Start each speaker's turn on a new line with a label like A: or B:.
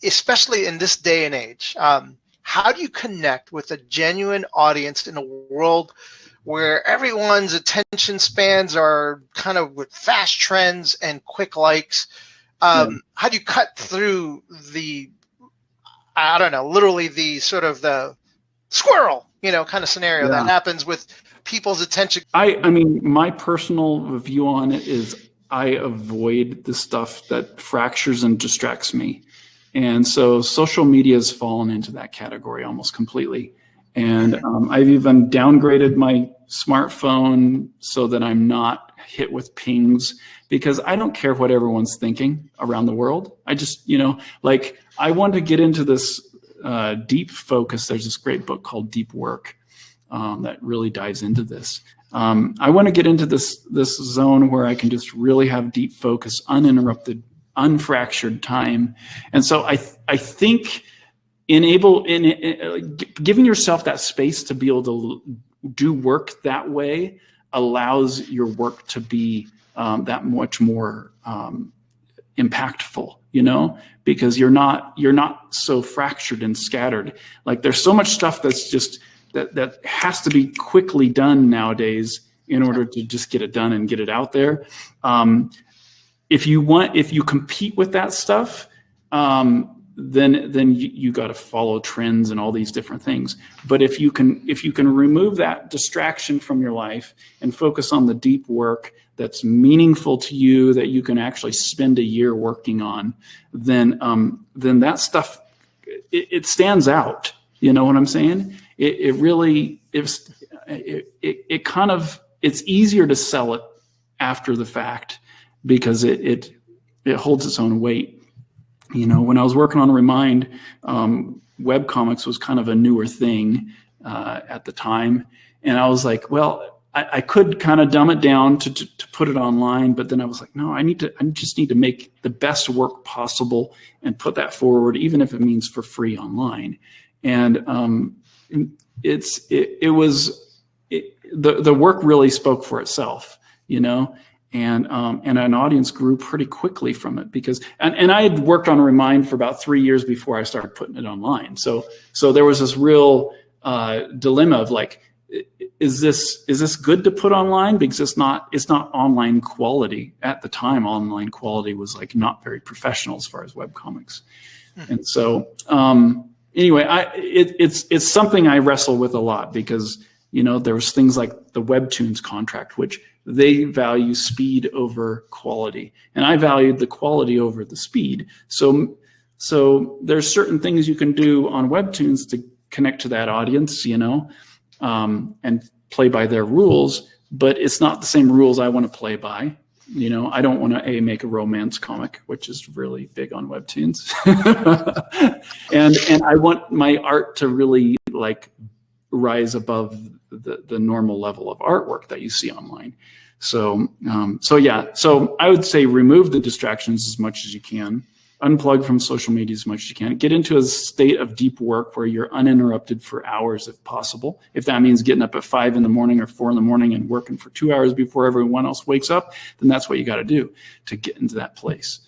A: especially in this day and age, how do you connect with a genuine audience in a world where everyone's attention spans are kind of with fast trends and quick likes? How do you cut through the, I don't know, literally the sort of the squirrel, kind of scenario that happens with people's attention?
B: I mean, my personal view on it is I avoid the stuff that fractures and distracts me. And so social media has fallen into that category almost completely. And I've even downgraded my smartphone so that I'm not hit with pings, because I don't care what everyone's thinking around the world. I just, like, I want to get into this deep focus. There's this great book called Deep Work that really dives into this. I want to get into this zone where I can just really have deep focus, uninterrupted, unfractured time. And so I think giving yourself that space to be able to do work that way allows your work to be that much more impactful, because you're not so fractured and scattered. Like, there's so much stuff that's just that has to be quickly done nowadays in order to just get it done and get it out there. If you compete with that stuff, then you got to follow trends and all these different things. But if you can remove that distraction from your life and focus on the deep work that's meaningful to you, that you can actually spend a year working on, then that stuff, it stands out. You know what I'm saying? It really, it's easier to sell it after the fact, because it holds its own weight. When I was working on Remind, webcomics was kind of a newer thing at the time. And I was like, well, I could kind of dumb it down to put it online, but then I was like, no, I just need to make the best work possible and put that forward, even if it means for free online. And the work really spoke for itself, and an audience grew pretty quickly from it, because and I had worked on Remind for about 3 years before I started putting it online. So there was this real dilemma of like, is this good to put online? Because it's not online quality. At the time, online quality was like not very professional as far as webcomics. And so anyway, it's something I wrestle with a lot, because there was things like the Webtoons contract, which they value speed over quality, and I valued the quality over the speed. So there's certain things you can do on Webtoons to connect to that audience, and play by their rules, but it's not the same rules I want to play by. I don't want to make a romance comic, which is really big on Webtoons, and I want my art to really like rise above the normal level of artwork that you see online. So I would say remove the distractions as much as you can, unplug from social media as much as you can, get into a state of deep work where you're uninterrupted for hours if possible. If that means getting up at 5 in the morning or 4 in the morning and working for 2 hours before everyone else wakes up, then that's what you got to do to get into that place.